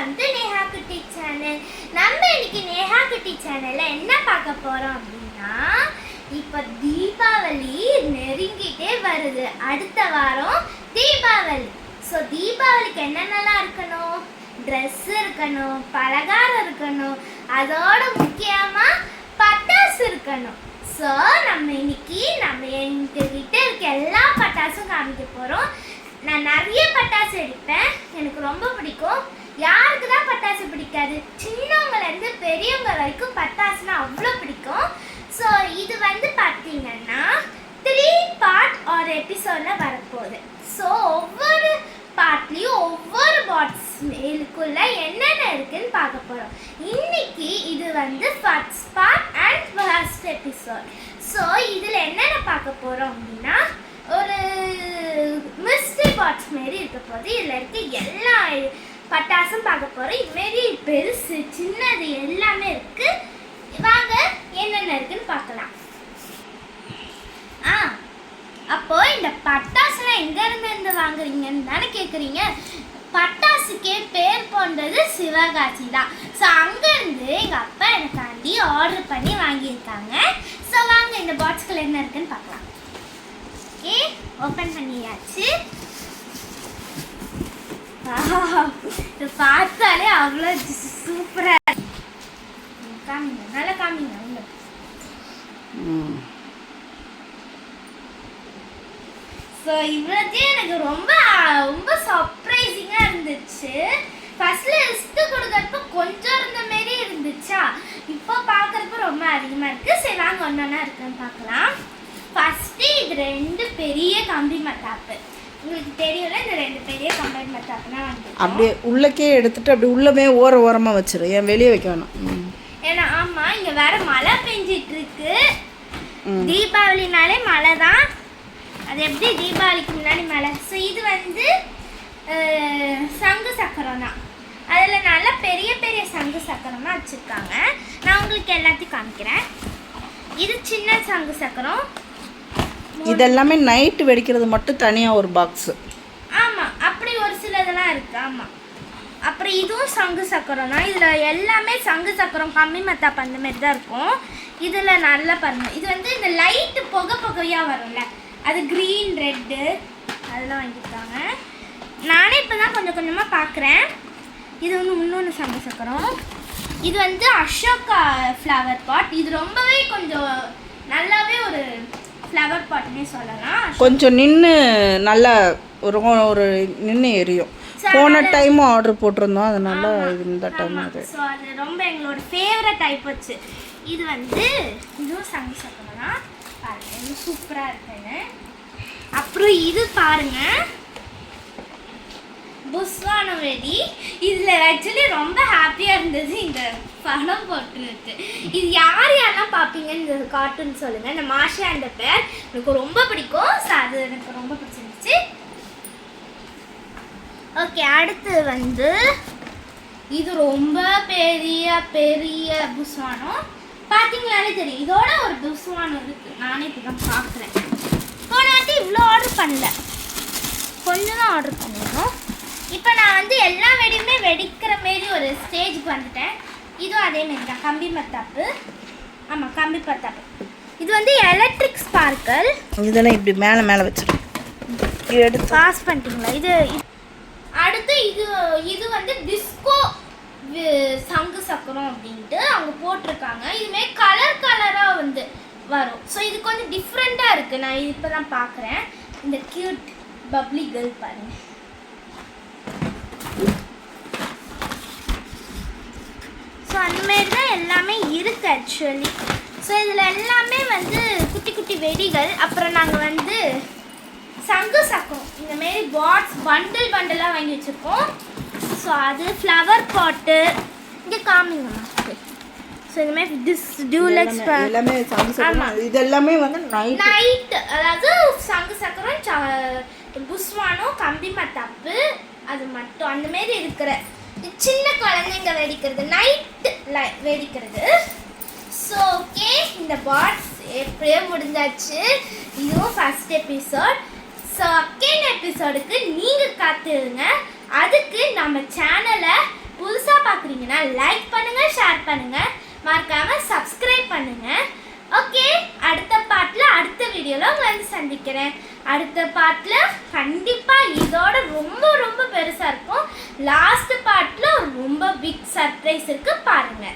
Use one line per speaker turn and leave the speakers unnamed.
Welcome to Neha குட்டி channel. நம்ம இன்னைக்கு நேஹா குட்டி சேனல்ல என்ன பார்க்க போறோம் அப்படின்னா, இப்போ தீபாவளி நெருங்கிட்டே வருது. அடுத்த வாரம் தீபாவளி. ஸோ தீபாவளிக்கு என்னென்னலாம் இருக்கணும்? ட்ரெஸ் இருக்கணும், பலகாரம் இருக்கணும், அதோட முக்கியமாக பட்டாசு இருக்கணும். ஸோ நம்ம எங்ககிட்ட இருக்க எல்லா பட்டாசும் காமிக்க போகிறோம். நான் நிறைய பட்டாசு எடுப்பேன், எனக்கு ரொம்ப பிடிக்கும். யாருக்கு தான் பட்டாசு பிடிக்காது? சின்னவங்கலேருந்து பெரியவங்க வரைக்கும் பட்டாசுனா அவ்வளோ பிடிக்கும். ஸோ இது பார்த்தீங்கன்னா 3 பார்ட் ஒரு எபிசோடில் வரப்போகுது. ஸோ ஒவ்வொரு பார்ட்லேயும் ஒவ்வொரு பாட்ஸ் மேலுக்குள்ள என்னென்ன இருக்குன்னு பார்க்க போகிறோம். இன்னைக்கு இது first part and first episode. So இதில் என்னென்ன பார்க்க போகிறோம் அப்படின்னா, ஒரு மிஸ்ட்ரி பாக்ஸ் மாரி இருக்க போது. இதில் இருக்க எல்லா பட்டாசும் பார்க்க போகிறோம். இதுமாரி பெருசு சின்னது எல்லாமே இருக்குது. வாங்க என்னென்ன இருக்குன்னு பார்க்கலாம். அப்போ இந்த பட்டாசுலாம் எங்கேருந்து வாங்குறீங்கன்னு தானே கேட்குறீங்க. பட்டாசுக்கே பேர் போன்றது சிவகாசி தான். ஸோ அங்கேருந்து எங்கள் அப்பா எனக்காண்டி ஆர்டர் பண்ணி வாங்கியிருக்காங்க. ஸோ வாங்க இந்த பாக்ஸ்குள்ள என்ன இருக்குன்னு பார்க்கலாம். ஓகே, ஓப்பன் பண்ணியாச்சு. இது பார்த்தாலே அவ்வளோ சூப்பராக காமிங்க, நல்லா காமிங்க. ஸோ இவ்வளோத்தையும் எனக்கு ரொம்ப ரொம்ப சர்ப்ரைசிங்காக இருந்துச்சு. ஃபர்ஸ்ட்ல லிஸ்ட்டு கொடுக்குறப்ப கொஞ்சம் இருந்த மாரி இருந்துச்சா, இப்போ பார்க்குறப்ப ரொம்ப அதிகமாக இருக்குது. சரி வாங்க ஒன்றா இருக்குன்னு பார்க்கலாம். ஃபஸ்ட்டு இது 2 பெரிய கம்பி மத்தாப்பு. உங்களுக்கு தெரியல, இந்த 2 பெரிய கம்பி மத்தாப்புனா
அப்படியே உள்ளக்கே எடுத்துட்டு அப்படி உள்ளமே ஓரமாக வச்சிரு, ஏன் வெளியே வைக்க வேணாம்.
ஏன்னா ஆமாம், இங்கே வேற மழை பெஞ்சிட்டு இருக்கு. தீபாவளினாலே மழை தான். அது எப்படி தீபாவளிக்கு முன்னாடி மழை. ஸோ இது சங்கு சக்கரம் தான். அதில் நல்லா பெரிய பெரிய சங்கு சக்கரமாக வச்சுருக்காங்க. நான் உங்களுக்கு எல்லாத்தையும் காமிக்கிறேன். இது சின்ன சங்கு சக்கரம்.
இதெல்லாமே நைட்டு வெடிக்கிறது மட்டும் தனியாக ஒரு பாக்ஸு.
ஆமாம், அப்படி ஒரு சிலதெல்லாம் இருக்குது. ஆமாம், அப்புறம் இதுவும் சங்கு சக்கரம் தான். இதில் எல்லாமே சங்கு சக்கரம் கம்மி மத்தாப்பு அந்த மாதிரி தான் இருக்கும். இதில் நல்லா பாருங்கள், இது இந்த லைட்டு புகையாக வரும்ல, அது க்ரீன் ரெட்டு அதெல்லாம் வாங்கியிருக்காங்க. நானே இப்போ தான் கொஞ்சம் கொஞ்சமாக பார்க்குறேன். இது இன்னொன்று சங்கு சக்கரம். இது அசோகா ஃப்ளவர் பாட். இது ரொம்பவே கொஞ்சம் நல்லாவே ஒரு ஃப்ளவர் பாட்னே சொல்லலாம்.
கொஞ்சம் நின்று நல்லா ஒரு நின்று எரியும். போன டைமும் ஆர்டர் போட்டிருந்தோம், அதனால இந்த டைம் அது.
ஸோ அது ரொம்ப எங்களோட ஃபேவரட் டைப் வச்சு. இது இதுவும் சங்கு சக்கரம் தான். பாருங்க, இது சூப்பராக இருக்குன்னு. அப்புறம் இது பாருங்க, புஸ்வானம் வெடி. இதில் ஆக்சுவலி ரொம்ப ஹாப்பியாக இருந்தது. இந்த படம் போட்டுருக்கு. இது யாரெல்லாம் பார்ப்பீங்கன்னு இந்த கார்ட்டூன் சொல்லுங்கள். இந்த மாஷா அந்த பேர் எனக்கு ரொம்ப பிடிக்கும். ஸோ அது எனக்கு ரொம்ப பிடிச்சிருந்துச்சு. ஓகே, அடுத்து இது ரொம்ப பெரிய பெரிய புஸ்வானம். பார்த்தீங்களாலே தெரியும். இதோட ஒரு புஸ்வானம் இருக்குது. நானே இப்போ தான் பார்க்குறேன். போனாட்டி இவ்வளோ ஆர்டர் பண்ணல, கொஞ்சம் தான் ஆர்டர் பண்ணிடணும். இப்போ நான் எல்லா வெடியுமே வெடிக்கிற மாரி ஒரு ஸ்டேஜுக்கு வந்துட்டேன். இதுவும் அதேமாரி தான், கம்பி மத்தாப்பு. ஆமாம், கம்பி மத்தாப்பு. இது எலக்ட்ரிக் ஸ்பார்க்கல்.
இதெல்லாம் இப்படி மேலே வச்சிடும். இது எடுத்து
பாஸ் பண்ணிட்டீங்களா? இது அடுத்து இது டிஸ்கோ சங்கு சக்கரம் அப்படின்ட்டு அவங்க போட்டிருக்காங்க. இதுமாரி கலராக வரும். ஸோ இது கொஞ்சம் டிஃப்ரெண்ட்டாக இருக்குது. நான் இப்போ தான் பார்க்குறேன். இந்த க்யூட் பப்ளி கேர்ள் பாருங்க. ஸோ அந்தமாரி தான் எல்லாமே இருக்குது ஆக்சுவலி. ஸோ இதில் எல்லாமே குட்டி குட்டி வெடிகள். அப்புறம் நாங்கள் சங்கு சக்கரம் இந்தமாரி பண்டிலாக வாங்கி வச்சுருக்கோம். ஸோ அது ஃப்ளவர் பாட்டு இங்கே காமிங்கம்மா. ஸோ இதுமாதிரி டியூலக்ஸ்
எல்லாமே சங்கு சக்கரம். இது எல்லாமே
நைட், அதாவது சங்கு சக்கரம், புஸ்வானம், கம்பி மத்தாப்பு அது மட்டும் அந்தமாரி இருக்கிற சின்ன குழந்தைங்க வெடிக்கிறது, நைட்டு வெடிக்கிறது. ஸோ ஓகே, இந்த பாட்ஸ் எப்படியோ முடிஞ்சாச்சு. இதுவும் ஃபர்ஸ்ட் எபிசோட். செகண்ட் எபிசோடுக்கு நீங்கள் காத்துருங்க. அதுக்கு நம்ம சேனலை புதுசு பார்க்குறீங்கன்னா லைக் பண்ணுங்க, ஷேர் பண்ணுங்க, மறக்காம சப்ஸ்கிரைப் பண்ணுங்க. ஓகே, அடுத்த பார்ட்ல அடுத்த வீடியோல உங்களை வந்து சந்திக்கிறேன். அடுத்த பார்ட்ல கண்டிப்பா இதோட ரொம்ப ரொம்ப பெருசா இருக்கும். லாஸ்ட் பார்ட்ல ரொம்ப பிக் சர்ப்ரைஸ் இருக்கு, பாருங்க.